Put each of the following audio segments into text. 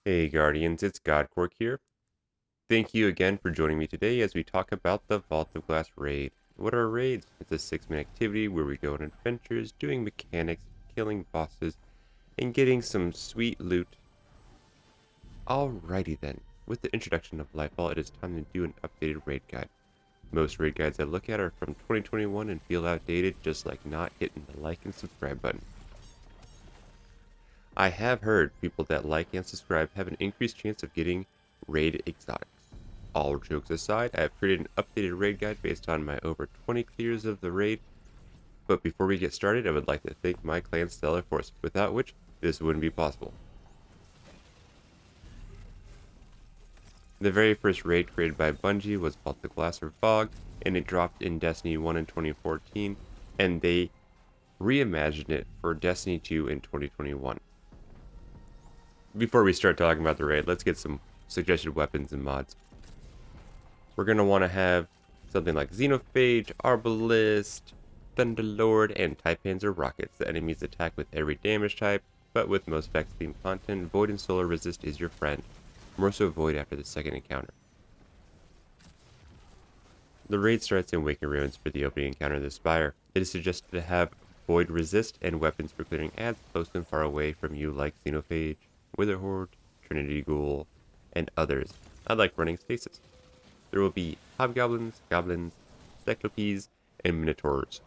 Hey Guardians, it's Godcork here. Thank you again for joining me today as we talk about the Vault of Glass raid. What are raids? It's a 6-minute activity where we go on adventures, doing mechanics, killing bosses, and getting some sweet loot. Alrighty then, with the introduction of LightFall, it is time to do an updated raid guide. Most raid guides I look at are from 2021 and feel outdated, just like not hitting the like and subscribe button. I have heard people that like and subscribe have an increased chance of getting raid exotics. All jokes aside, I have created an updated raid guide based on my over 20 clears of the raid, but before we get started, I would like to thank my clan's stellar force, without which this wouldn't be possible. The very first raid created by Bungie was called the Glasser Fog, and it dropped in Destiny 1 in 2014, and they reimagined it for Destiny 2 in 2021. Before we start talking about the raid, let's get some suggested weapons and mods. We're going to want to have something like Xenophage, Arbalist, Thunderlord, and Typanzer rockets. The enemies attack with every damage type, but with most Vex theme content, Void and Solar Resist is your friend. More so Void after the second encounter. The raid starts in Waking Ruins for the opening encounter of the Spire. It is suggested to have Void Resist and weapons for clearing ads close and far away from you like Xenophage, Witherhorde, Trinity Ghoul, and others. I like running Stasis. There will be Hobgoblins, Goblins, Cyclopes, and Minotaurs.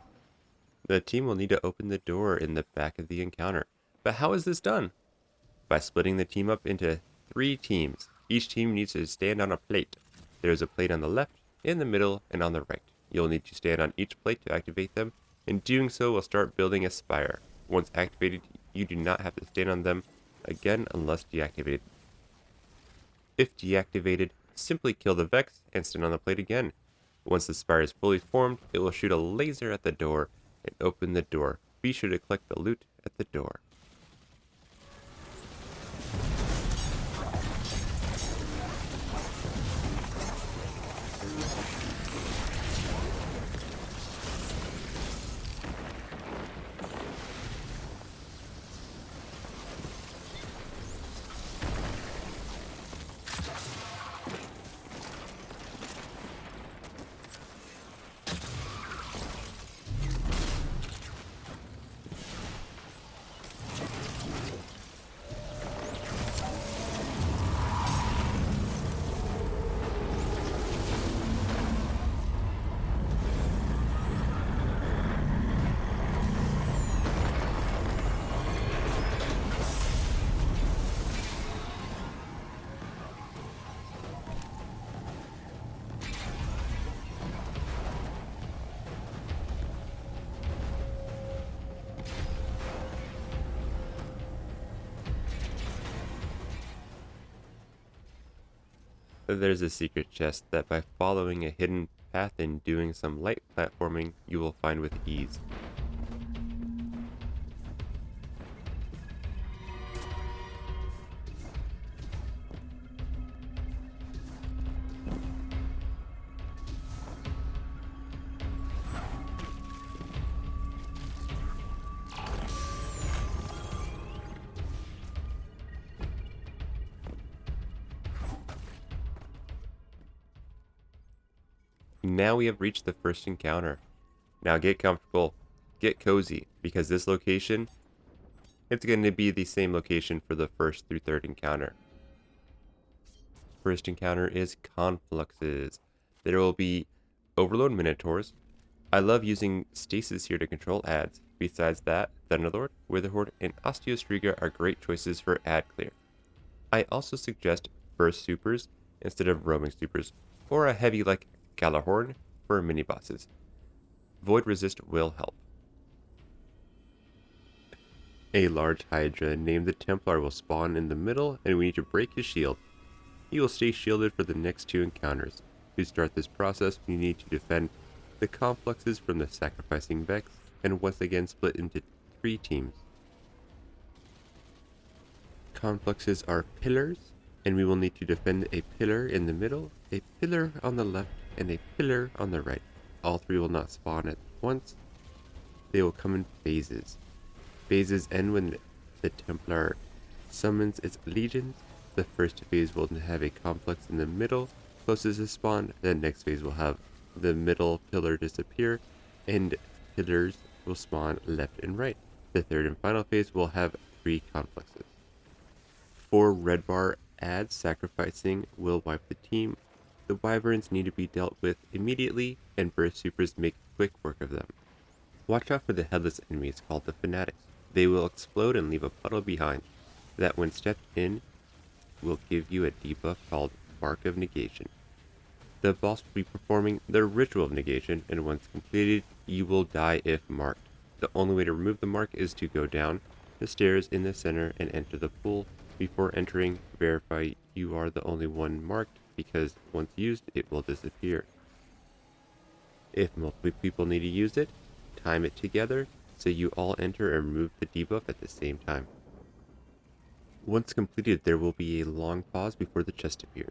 The team will need to open the door in the back of the encounter. But how is this done? By splitting the team up into 3 teams. Each team needs to stand on a plate. There is a plate on the left, in the middle, and on the right. You'll need to stand on each plate to activate them. In doing so, we'll start building a spire. Once activated, you do not have to stand on them again unless deactivated. If deactivated, simply kill the Vex and stand on the plate again. Once the spire is fully formed, it will shoot a laser at the door and open the door. Be sure to collect the loot at the door. There's a secret chest that by following a hidden path and doing some light platforming, you will find with ease. Now we have reached the first encounter. Now get comfortable, get cozy, because this location, it's going to be the same location for the first through third encounter. First encounter is Confluxes. There will be Overload Minotaurs. I love using Stasis here to control ads. Besides that, Thunderlord, Witherhorde, and Osteostriga are great choices for ad clear. I also suggest Burst Supers instead of Roaming Supers, or a heavy like Galahorn for mini bosses. Void Resist will help. A large Hydra named the Templar will spawn in the middle, and we need to break his shield. He will stay shielded for the next 2 encounters. To start this process, we need to defend the Confluxes from the sacrificing Vex, and once again split into 3 teams. Confluxes are pillars, and we will need to defend a pillar in the middle, a pillar on the left, and a pillar on the right. All 3 will not spawn at once. They will come in phases. Phases end when the Templar summons its legions. The first phase will have a complex in the middle, closest to spawn. The next phase will have the middle pillar disappear, and pillars will spawn left and right. The third and final phase will have 3 complexes. 4 red bar adds sacrificing will wipe the team. The wyverns need to be dealt with immediately, and burst supers make quick work of them. Watch out for the headless enemies called the fanatics. They will explode and leave a puddle behind that when stepped in will give you a debuff called Mark of Negation. The boss will be performing the Ritual of Negation, and once completed, you will die if marked. The only way to remove the mark is to go down the stairs in the center and enter the pool. Before entering, verify you are the only one marked, because once used, it will disappear. If multiple people need to use it, time it together so you all enter and remove the debuff at the same time. Once completed, there will be a long pause before the chest appears.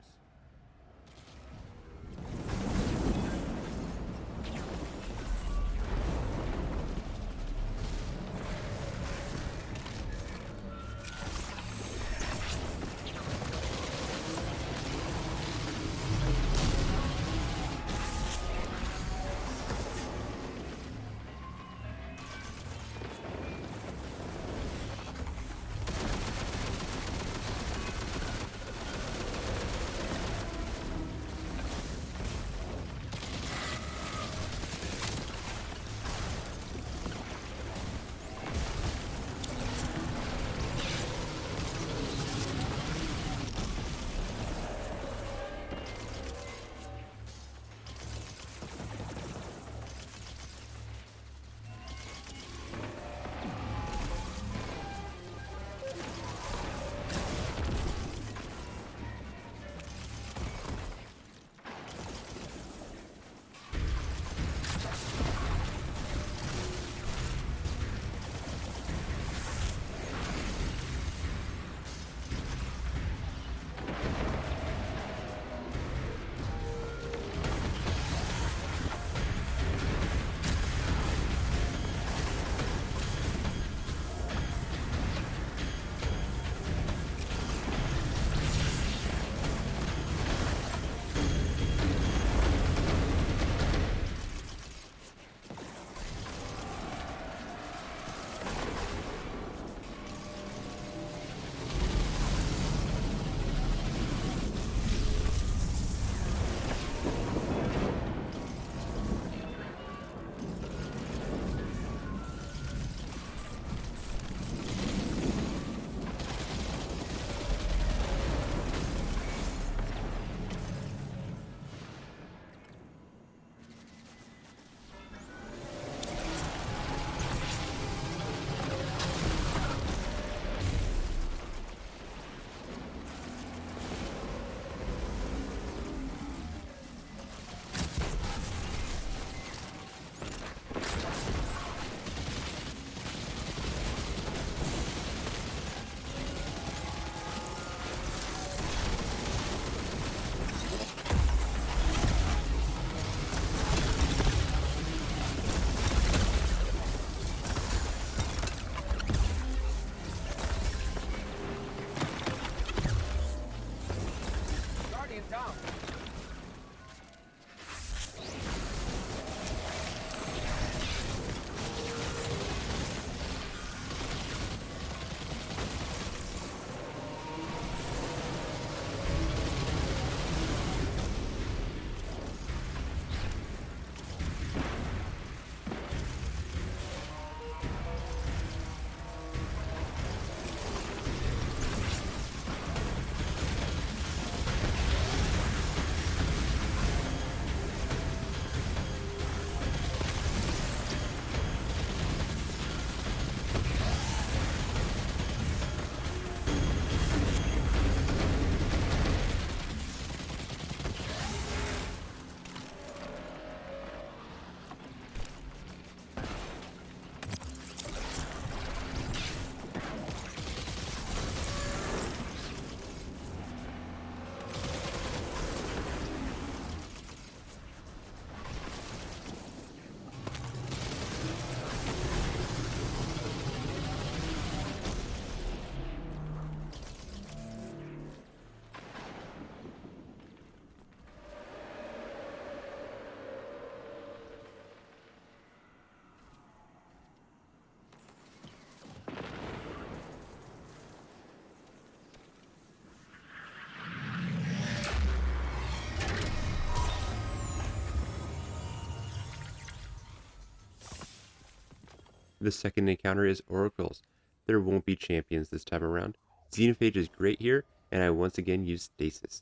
The second encounter is oracles. There won't be champions this time around. Xenophage is great here, and I once again use stasis.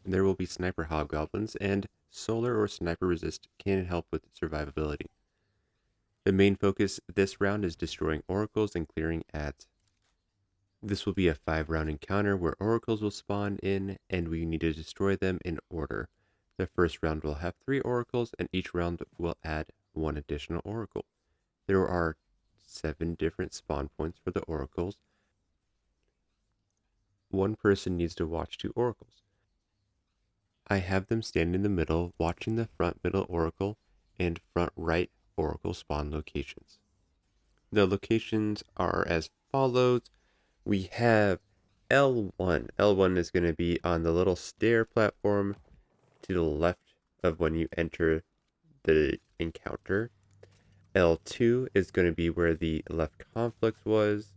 There will be sniper hobgoblins, and solar or sniper resist can help with survivability. The main focus this round is destroying oracles and clearing ads. This will be a 5-round encounter where oracles will spawn in, and we need to destroy them in order. The first round will have 3 oracles, and each round will add 1 additional oracle. There are 7 different spawn points for the oracles. One person needs to watch 2 oracles. I have them stand in the middle, watching the front middle oracle and front right oracle spawn locations. The locations are as follows. We have L1. L1 is going to be on the little stair platform to the left of when you enter the encounter. L2 is going to be where the left conflict was.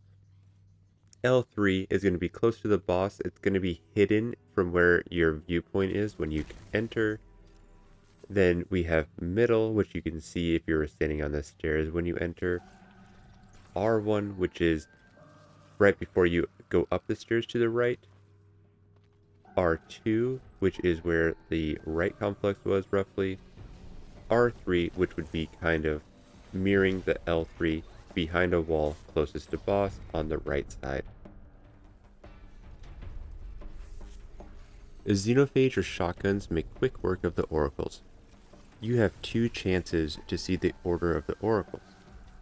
L3 is going to be close to the boss. It's going to be hidden from where your viewpoint is when you enter. Then we have middle, which you can see if you're standing on the stairs when you enter. R1, which is right before you go up the stairs to the right. R2, which is where the right complex was roughly. R3, which would be kind of mirroring the L3 behind a wall closest to boss on the right side. The Xenophage or shotguns make quick work of the oracles. You have 2 chances to see the order of the oracles.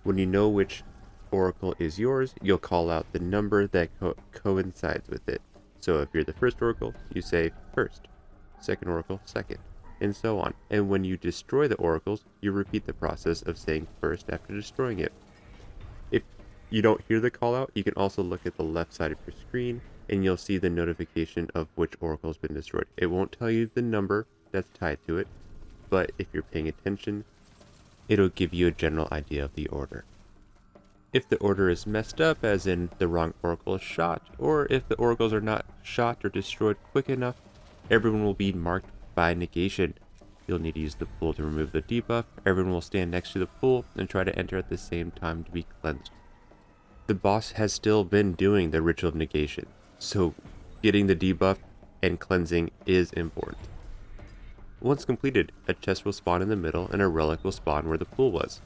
When you know which oracle is yours, you'll call out the number that coincides with it. So if you're the first oracle, you say first, second oracle, second, and so on. And when you destroy the oracles, you repeat the process of saying first after destroying it. If you don't hear the call out, you can also look at the left side of your screen and you'll see the notification of which oracle has been destroyed. It won't tell you the number that's tied to it, but if you're paying attention, it'll give you a general idea of the order. If the order is messed up, as in the wrong oracle is shot, or if the oracles are not shot or destroyed quick enough, everyone will be marked by negation. You'll need to use the pool to remove the debuff. Everyone will stand next to the pool and try to enter at the same time to be cleansed. The boss has still been doing the ritual of negation, so getting the debuff and cleansing is important. Once completed, a chest will spawn in the middle and a relic will spawn where the pool was.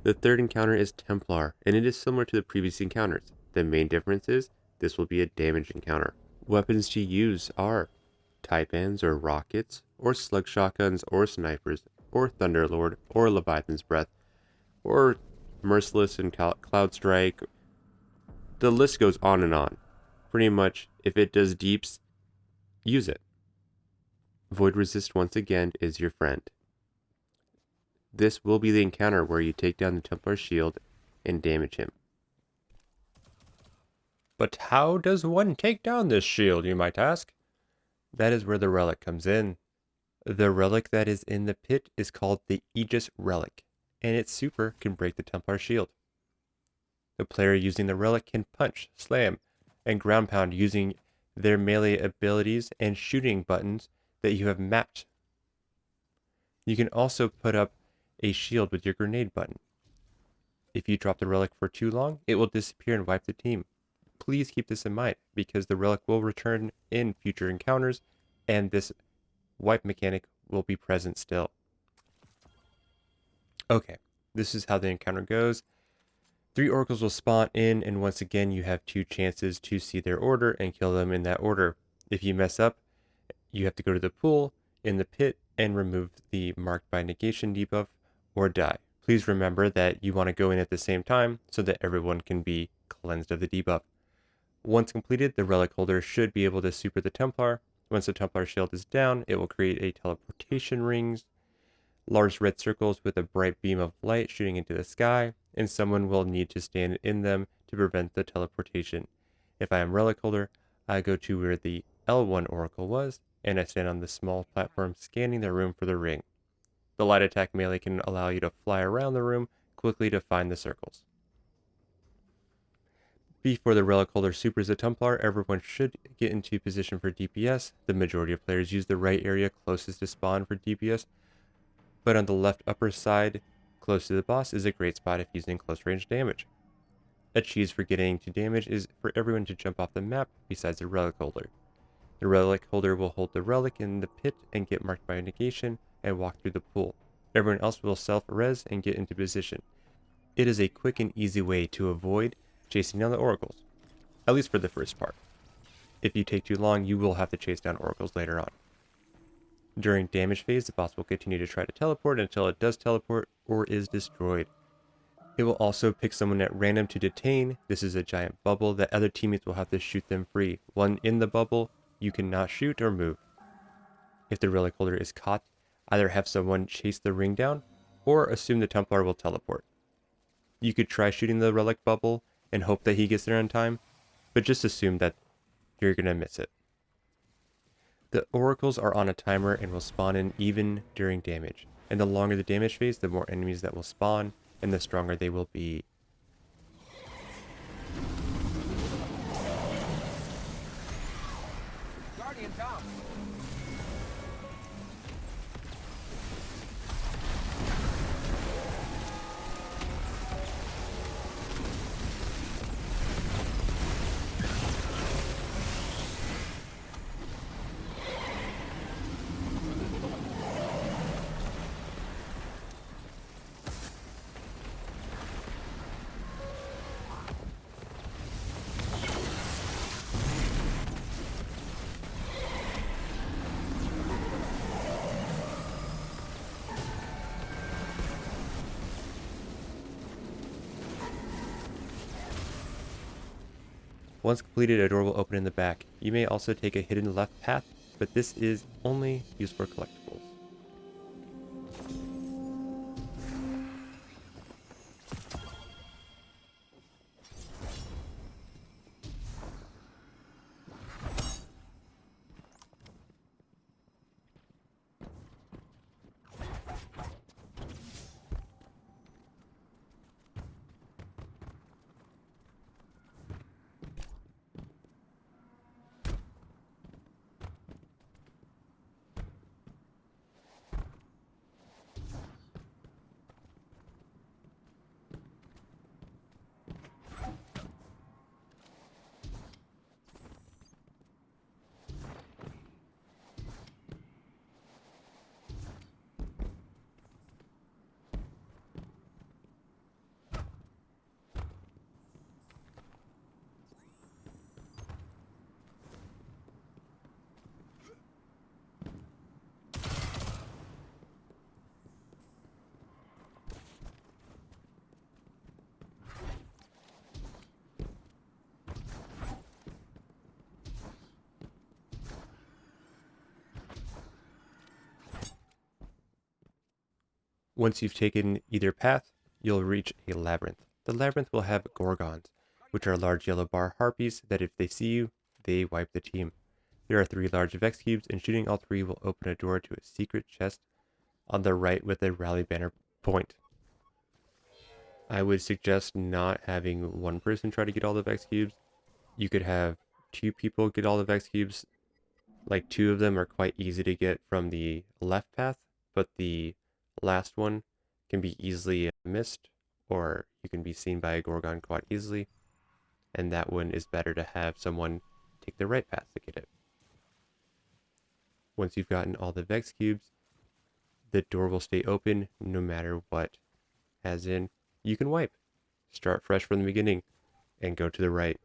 The third encounter is Templar, and it is similar to the previous encounters. The main difference is this will be a damage encounter. Weapons to use are Taipans or rockets, or slug shotguns or snipers, or Thunderlord, or Leviathan's Breath, or Merciless and Cloud Strike. The list goes on and on. Pretty much, if it does deeps, use it. Void Resist once again is your friend. This will be the encounter where you take down the Templar shield and damage him. But how does one take down this shield, you might ask? That is where the relic comes in. The relic that is in the pit is called the Aegis Relic, and its super can break the Templar shield. The player using the relic can punch, slam, and ground pound using their melee abilities and shooting buttons that you have mapped. You can also put up a shield with your grenade button. If you drop the relic for too long, it will disappear and wipe the team. Please keep this in mind, because the relic will return in future encounters, and this wipe mechanic will be present still. Okay, this is how the encounter goes. 3 oracles will spawn in, and once again you have 2 chances to see their order and kill them in that order. If you mess up, you have to go to the pool in the pit and remove the marked by negation debuff or die. Please remember that you want to go in at the same time so that everyone can be cleansed of the debuff. Once completed, the relic holder should be able to super the Templar. Once the Templar shield is down, it will create a teleportation rings, large red circles with a bright beam of light shooting into the sky, and someone will need to stand in them to prevent the teleportation. If I am relic holder, I go to where the L1 oracle was, and I stand on the small platform scanning the room for the ring. The light attack melee can allow you to fly around the room quickly to find the circles. Before the relic holder supers a Templar, everyone should get into position for DPS. The majority of players use the right area closest to spawn for DPS, but on the left upper side, close to the boss, is a great spot if using close range damage. A cheese for getting to damage is for everyone to jump off the map besides the relic holder. The relic holder will hold the relic in the pit and get marked by negation and walk through the pool. Everyone else will self-res and get into position. It is a quick and easy way to avoid chasing down the oracles, at least for the first part. If you take too long, you will have to chase down oracles later on. During damage phase, the boss will continue to try to teleport until it does teleport or is destroyed. It will also pick someone at random to detain. This is a giant bubble that other teammates will have to shoot them free. One in the bubble, you cannot shoot or move. If the relic holder is caught, either have someone chase the ring down or assume the Templar will teleport. You could try shooting the relic bubble and hope that he gets there on time, but just assume that you're going to miss it. The oracles are on a timer and will spawn in even during damage, and the longer the damage phase, the more enemies that will spawn, and the stronger they will be. Guardian down. Once completed, a door will open in the back. You may also take a hidden left path, but this is only used for collectibles. Once you've taken either path, you'll reach a labyrinth. The labyrinth will have Gorgons, which are large yellow bar harpies that if they see you, they wipe the team. There are 3 large Vex cubes, and shooting all 3 will open a door to a secret chest on the right with a rally banner point. I would suggest not having one person try to get all the Vex cubes. You could have 2 people get all the Vex cubes. Like 2 of them are quite easy to get from the left path, but the last one can be easily missed, or you can be seen by a Gorgon quite easily, and that one is better to have someone take the right path to get it. Once you've gotten all the Vex cubes, the door will stay open no matter what, as in, you can wipe, start fresh from the beginning, and go to the right.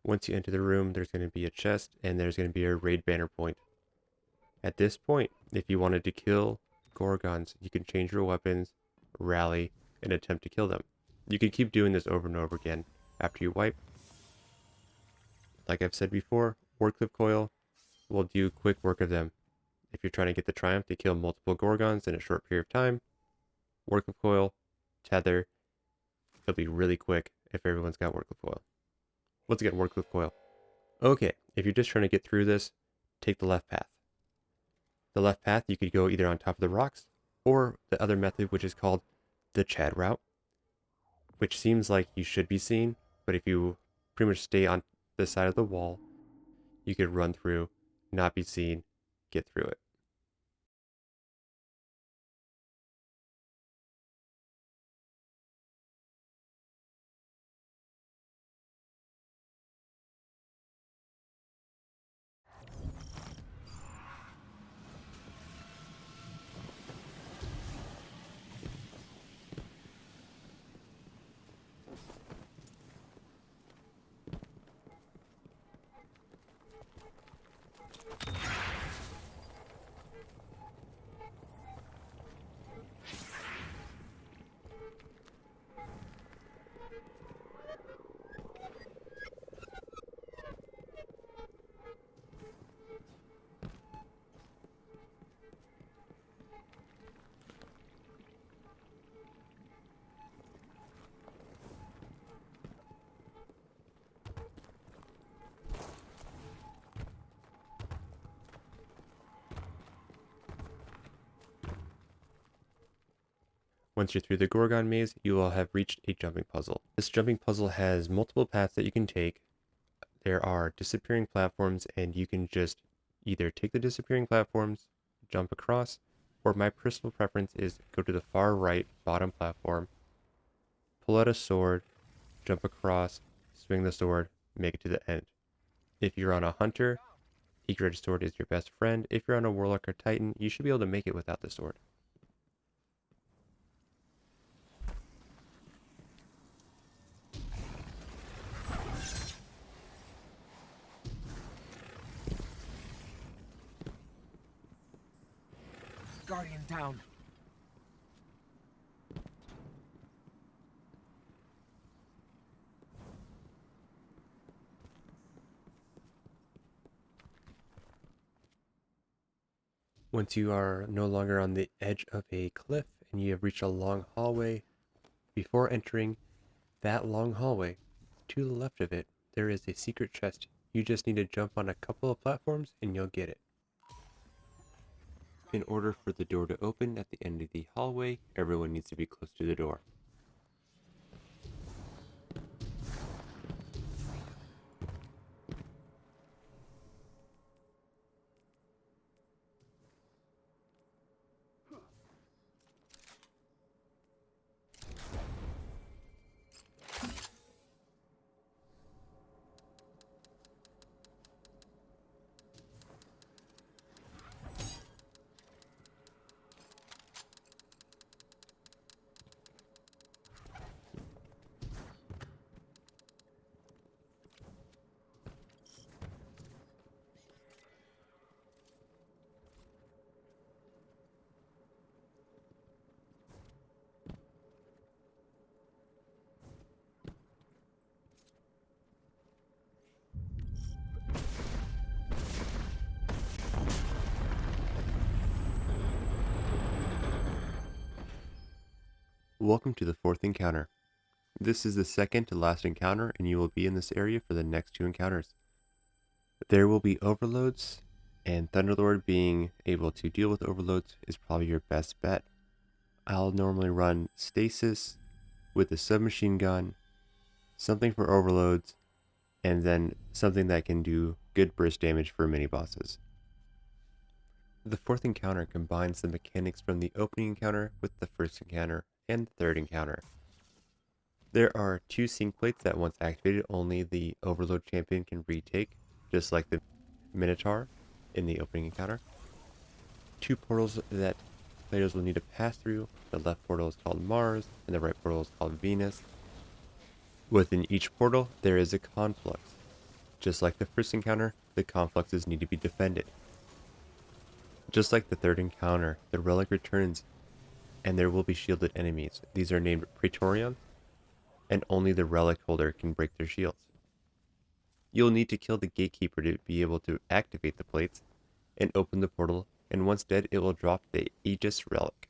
Once you enter the room, there's going to be a chest and there's going to be a raid banner point. At this point, if you wanted to kill Gorgons, you can change your weapons, rally, and attempt to kill them. You can keep doing this over and over again after you wipe. Like I've said before, Wardcliff Coil will do quick work of them. If you're trying to get the Triumph to kill multiple Gorgons in a short period of time, Wardcliff Coil, Tether, it'll be really quick if everyone's got Wardcliff Coil. Once again, Wardcliff Coil. Okay, if you're just trying to get through this, take the left path. The left path, you could go either on top of the rocks, or the other method, which is called the Chad route, which seems like you should be seen, but if you pretty much stay on this side of the wall, you could run through, not be seen, get through it. Once you're through the Gorgon maze, you will have reached a jumping puzzle. This jumping puzzle has multiple paths that you can take. There are disappearing platforms, and you can just either take the disappearing platforms, jump across, or my personal preference is go to the far right bottom platform, pull out a sword, jump across, swing the sword, make it to the end. If you're on a hunter, Egret's sword is your best friend. If you're on a warlock or titan, you should be able to make it without the sword. Guardian down. Once you are no longer on the edge of a cliff and you have reached a long hallway, before entering that long hallway, to the left of it, there is a secret chest. You just need to jump on a couple of platforms and you'll get it. In order for the door to open at the end of the hallway, everyone needs to be close to the door. Welcome to the fourth encounter. This is the second to last encounter, and you will be in this area for the next two encounters. There will be overloads, and Thunderlord being able to deal with overloads is probably your best bet. I'll normally run Stasis with a submachine gun, something for overloads, and then something that can do good burst damage for mini bosses. The fourth encounter combines the mechanics from the opening encounter with the first encounter and the third encounter. There are two sync plates that once activated only the Overload champion can retake, just like the Minotaur in the opening encounter. Two portals that players will need to pass through. The left portal is called Mars, and the right portal is called Venus. Within each portal, there is a conflux. Just like the first encounter, the confluxes need to be defended. Just like the third encounter, the relic returns, and there will be shielded enemies. These are named Praetorians, and only the relic holder can break their shields. You'll need to kill the gatekeeper to be able to activate the plates and open the portal, and once dead, it will drop the Aegis relic.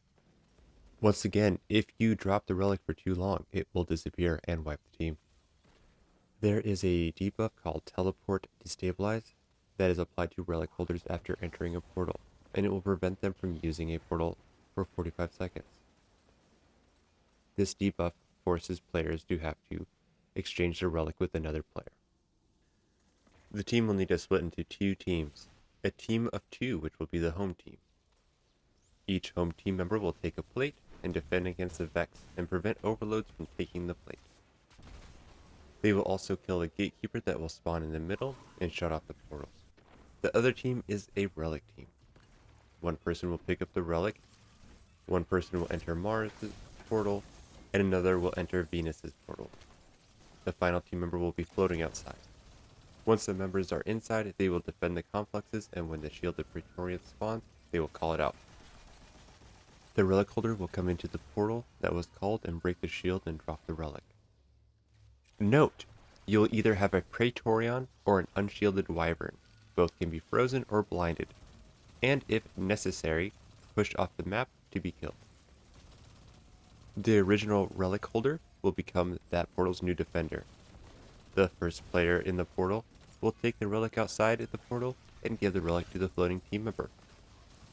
Once again, if you drop the relic for too long, it will disappear and wipe the team. There is a debuff called Teleport Destabilize that is applied to relic holders after entering a portal, and it will prevent them from using a portal for 45 seconds. This debuff forces players to have to exchange their relic with another player. The team will need to split into two teams, a team of two, which will be the home team. Each home team member will take a plate and defend against the Vex and prevent overloads from taking the plate. They will also kill a gatekeeper that will spawn in the middle and shut off the portals. The other team is a relic team. One person will pick up the relic, one person will enter Mars' portal, and another will enter Venus' portal. The final team member will be floating outside. Once the members are inside, they will defend the complexes, and when the shielded Praetorian spawns, they will call it out. The relic holder will come into the portal that was called and break the shield and drop the relic. Note: you'll either have a Praetorian or an unshielded Wyvern. Both can be frozen or blinded, and if necessary, pushed off the map to be killed. The original relic holder will become that portal's new defender. The first player in the portal will take the relic outside the portal and give the relic to the floating team member.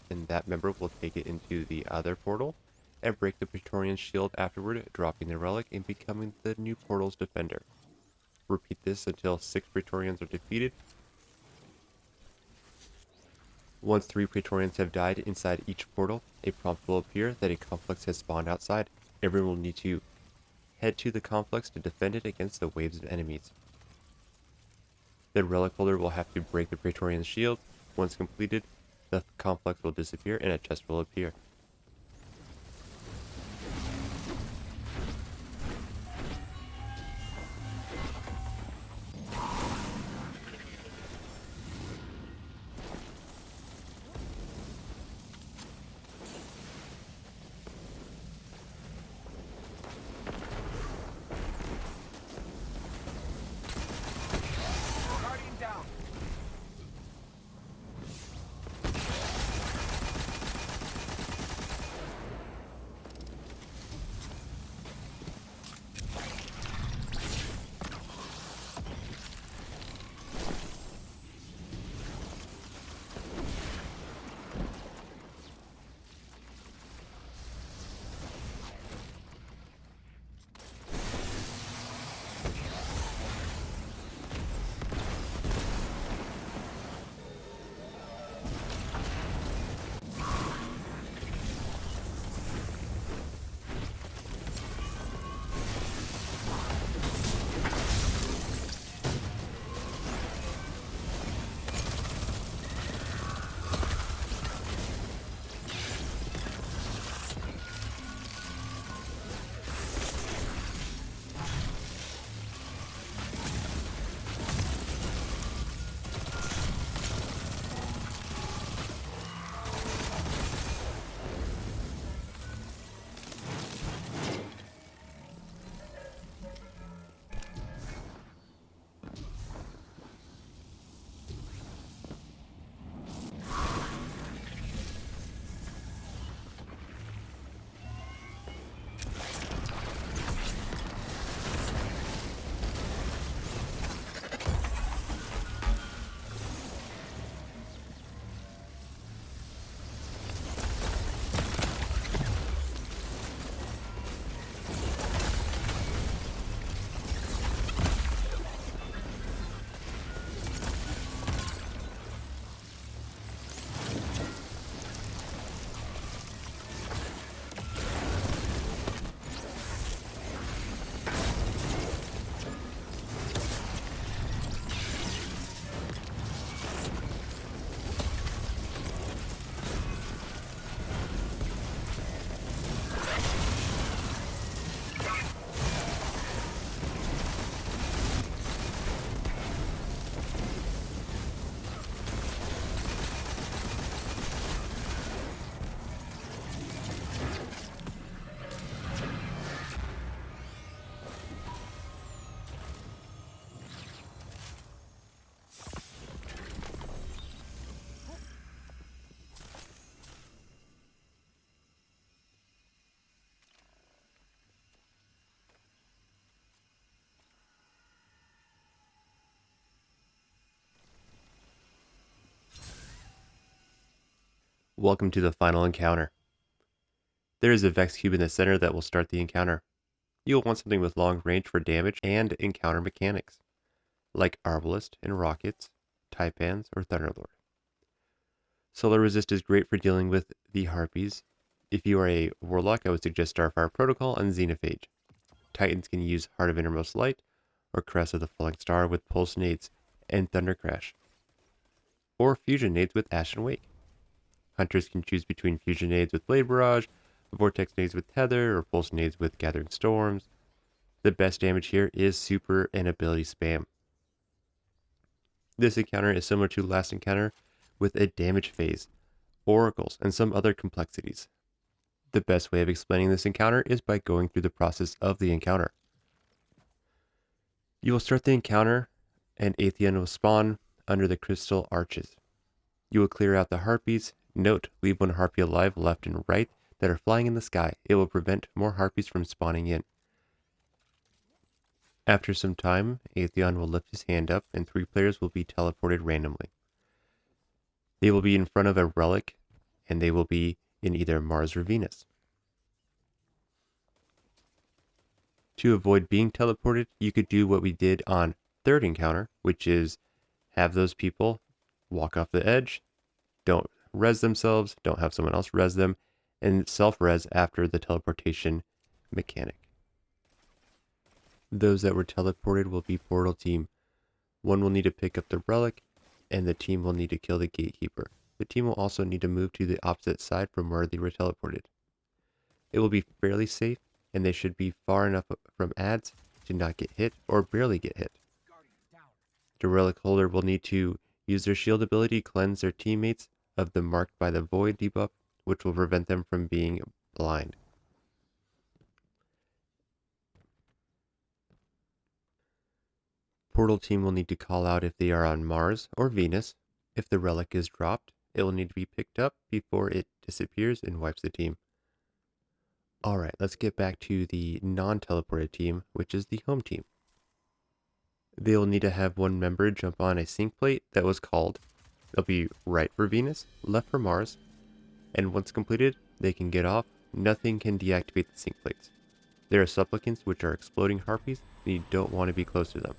And that member will take it into the other portal and break the Praetorian shield afterward, dropping the relic and becoming the new portal's defender. Repeat this until 6 Praetorians are defeated. Once 3 Praetorians have died inside each portal, a prompt will appear that a complex has spawned outside. Everyone will need to head to the complex to defend it against the waves of enemies. The relic holder will have to break the Praetorian shield. Once completed, the complex will disappear and a chest will appear. Welcome to the final encounter. There is a Vex cube in the center that will start the encounter. You will want something with long range for damage and encounter mechanics, like Arbalist and Rockets, Taipans, or Thunderlord. Solar Resist is great for dealing with the Harpies. If you are a Warlock, I would suggest Starfire Protocol and Xenophage. Titans can use Heart of Innermost Light or Crest of the Falling Star with Pulse Nades and Thunder Crash, or Fusion Nades with Ashen Wake. Hunters can choose between Fusion Nades with Blade Barrage, Vortex Nades with Tether, or Pulse Nades with Gathering Storms. The best damage here is super and ability spam. This encounter is similar to last encounter with a damage phase, oracles, and some other complexities. The best way of explaining this encounter is by going through the process of the encounter. You will start the encounter, and Atheon will spawn under the crystal arches. You will clear out the harpies. Note, leave one harpy alive left and right that are flying in the sky. It will prevent more harpies from spawning in. After some time, Atheon will lift his hand up and 3 players will be teleported randomly. They will be in front of a relic and they will be in either Mars or Venus. To avoid being teleported, you could do what we did on third encounter, which is have those people walk off the edge, don't res themselves, don't have someone else res them, and self-res after the teleportation mechanic. Those that were teleported will be portal team. One will need to pick up the relic, and the team will need to kill the gatekeeper. The team will also need to move to the opposite side from where they were teleported. It will be fairly safe, and they should be far enough from ads to not get hit or barely get hit. The relic holder will need to use their shield ability to cleanse their teammates of the marked by the void debuff, which will prevent them from being blind. Portal team will need to call out if they are on Mars or Venus. If the relic is dropped, it will need to be picked up before it disappears and wipes the team. Alright, let's get back to the non-teleported team, which is the home team. They will need to have one member jump on a sync plate that was called. They'll be right for Venus, left for Mars, and once completed, they can get off. Nothing can deactivate the sync plates. There are supplicants, which are exploding harpies, and you don't want to be close to them.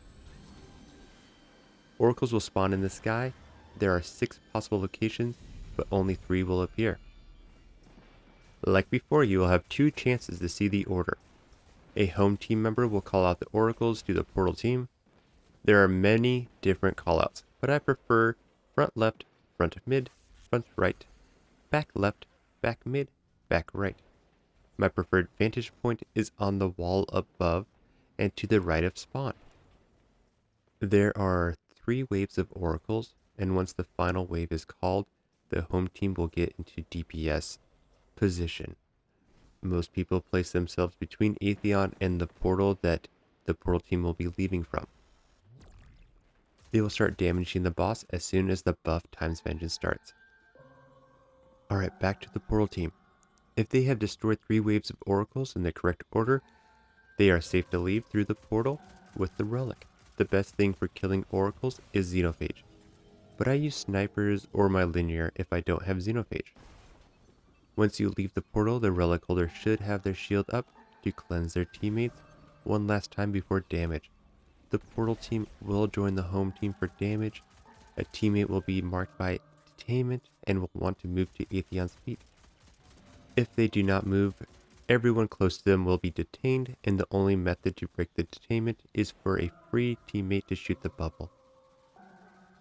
Oracles will spawn in the sky. There are 6 possible locations, but only 3 will appear. Like before, you will have 2 chances to see the order. A home team member will call out the oracles to the portal team. There are many different callouts, but I prefer front left, front mid, front right, back left, back mid, back right. My preferred vantage point is on the wall above and to the right of spawn. There are 3 waves of oracles, and once the final wave is called, the home team will get into DPS position. Most people place themselves between Atheon and the portal that the portal team will be leaving from. They will start damaging the boss as soon as the buff times vengeance starts. Alright, back to the portal team. If they have destroyed 3 waves of oracles in the correct order, they are safe to leave through the portal with the relic. The best thing for killing oracles is xenophage, but I use snipers or my linear if I don't have xenophage. Once you leave the portal, the relic holder should have their shield up to cleanse their teammates one last time before damage. The portal team will join the home team for damage. A teammate will be marked by detainment and will want to move to Atheon's feet. If they do not move, everyone close to them will be detained, and the only method to break the detainment is for a free teammate to shoot the bubble.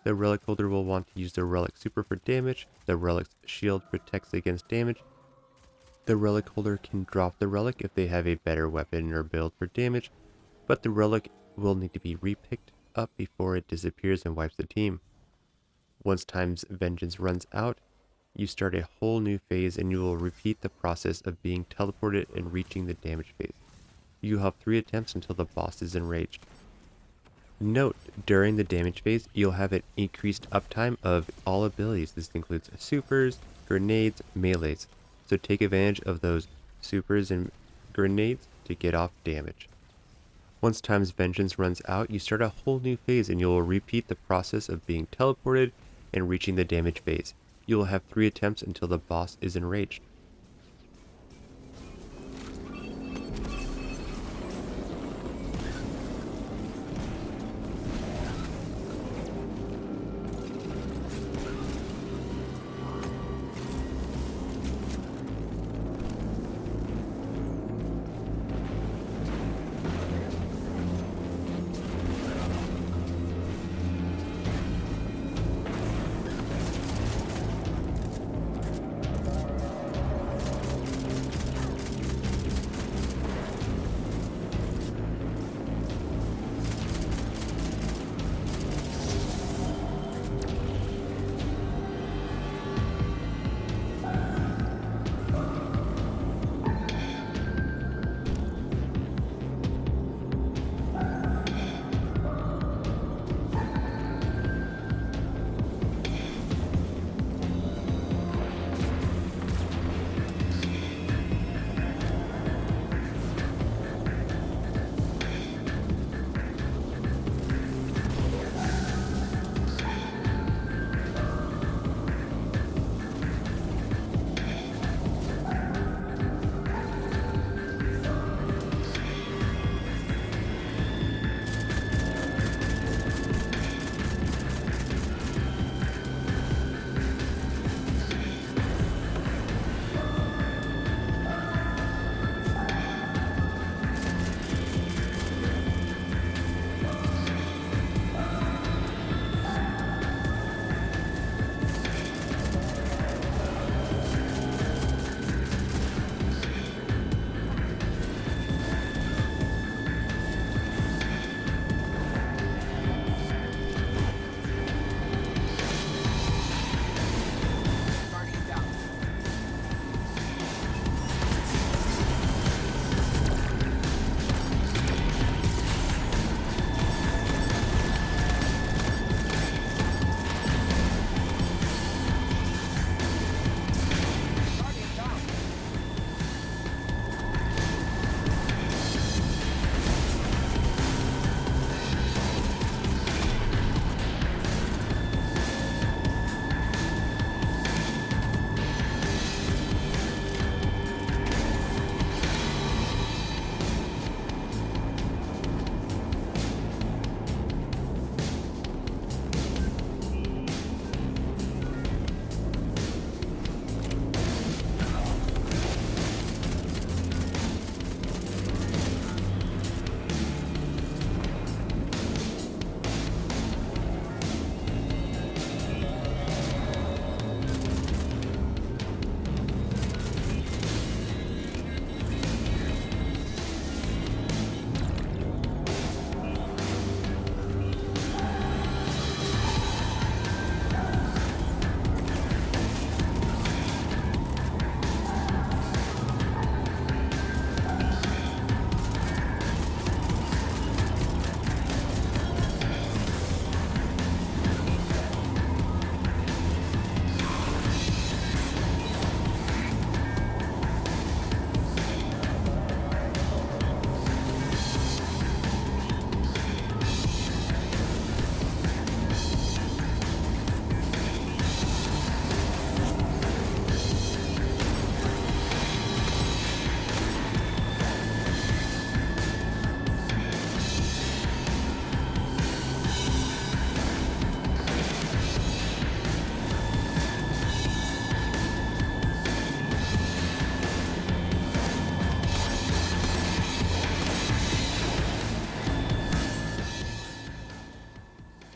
The relic holder will want to use the relic super for damage. The relic's shield protects against damage. The relic holder can drop the relic if they have a better weapon or build for damage, but the relic will need to be repicked up before it disappears and wipes the team. Once time's vengeance runs out, you start a whole new phase and you will repeat the process of being teleported and reaching the damage phase. You have 3 attempts until the boss is enraged. Note, during the damage phase, you'll have an increased uptime of all abilities. This includes supers, grenades, melees. So take advantage of those supers and grenades to get off damage. Once time's vengeance runs out, you start a whole new phase and you will repeat the process of being teleported and reaching the damage phase. You will have 3 attempts until the boss is enraged.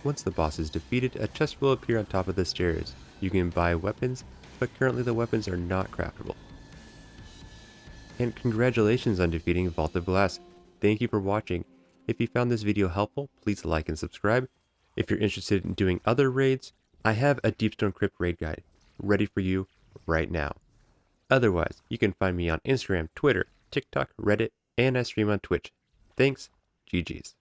Once the boss is defeated, a chest will appear on top of the stairs. You can buy weapons, but currently the weapons are not craftable. And congratulations on defeating Vault of Glass. Thank you for watching. If you found this video helpful, please like and subscribe. If you're interested in doing other raids, I have a Deepstone Crypt raid guide ready for you right now. Otherwise, you can find me on Instagram, Twitter, TikTok, Reddit, and I stream on Twitch. Thanks, GG's.